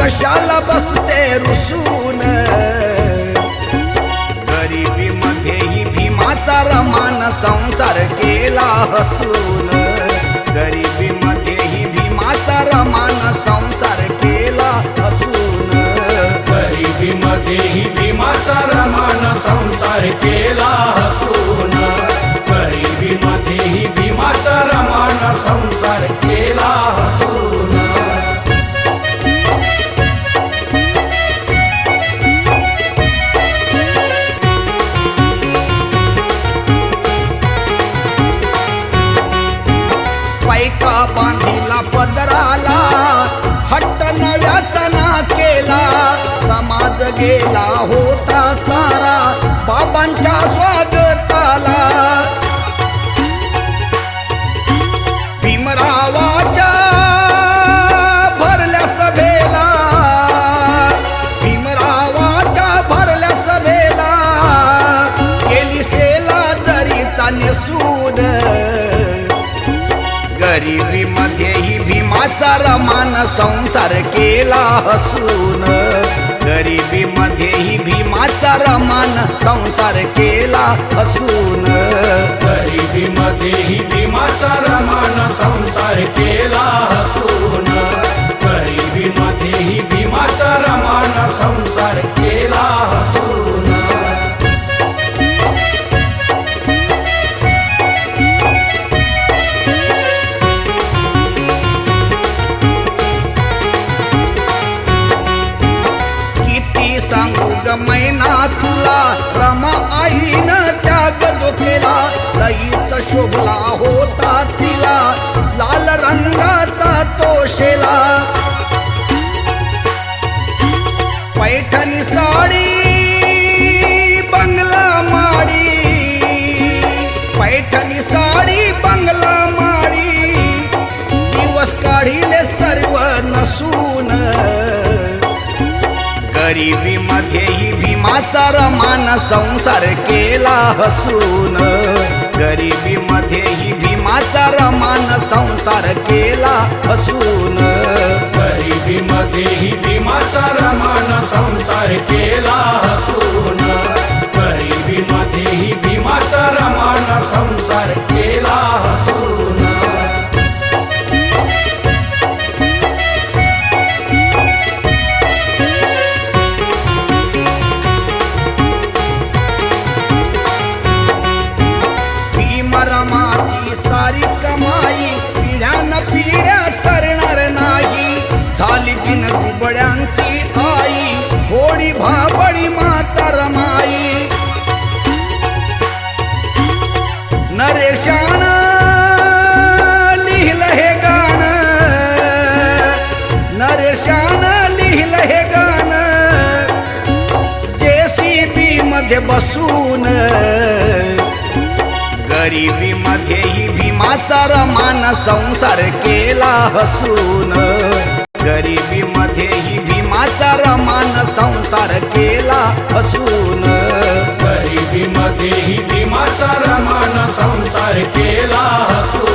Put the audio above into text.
कशाला बसते रुसून, गरिबीमध्येही भीमाचा रमान संसार केला हसून, गरिबीमध्येही भीमाचा रमान संसार केला हसून, गरिबीमध्येही भीमाचा रमान संसार केला हसून, गरिबीमध्येही भीमाचा रमान संसार केला हसून. पैका बांधिला पदराला, हट्ट नव्याचा ना केला, समाज गेला होता सारा बाबांच्या स्वागताला. भीमरावाच्या भरल्या सभेला, भीमरावाच्या भरल्या सभेला गेली सेला दरीचा नेसून, गरिबीमध्येही भीमाचा रमान संसार केला हसून, गरिबीमध्येही भीमाचा रमान संसार केला हसून, गरिबीमध्येही भीमाचा रमान संसार केला हसून, गरिबीमध्येही भीमाचा रमान संसार केला हसून. सांगू ग मैना तुला, रमा आईनं त्याग जो केला, लईच शोभला होता तिला लाल रंगाचा तो शेला. पैठणी साडी बंगला माडी, पैठणी साडी बंगला माडी दिवस काढिले सर्व नसून, गरिबीमध्येही भीमाचा रमान संसार केला हसून, गरिबीमध्येही भीमाचा रमान संसार केला हसून, गरिबीमध्येही भीमाचा रमान संसार केला हसून, गरिबीमध्येही भीमाचा रमान संसार केला हसून. रमाची सारी कमाई पिढ्यान पिढ्या सरणार नाही, झाली दिन दुबळ्यांची आई होडी भाबडी माता रमाई. नरेशान लिहिलं हे गाणं, नरेशान लिहिलं हे गाणं JCB मध्ये बसून, गरिबीमध्येही भीमाचा रमान संसार केला हसून, गरिबीमध्येही भीमाचा रमान संसार केला हसून, गरिबीमध्येही भीमाचा रमान संसार केला हसून.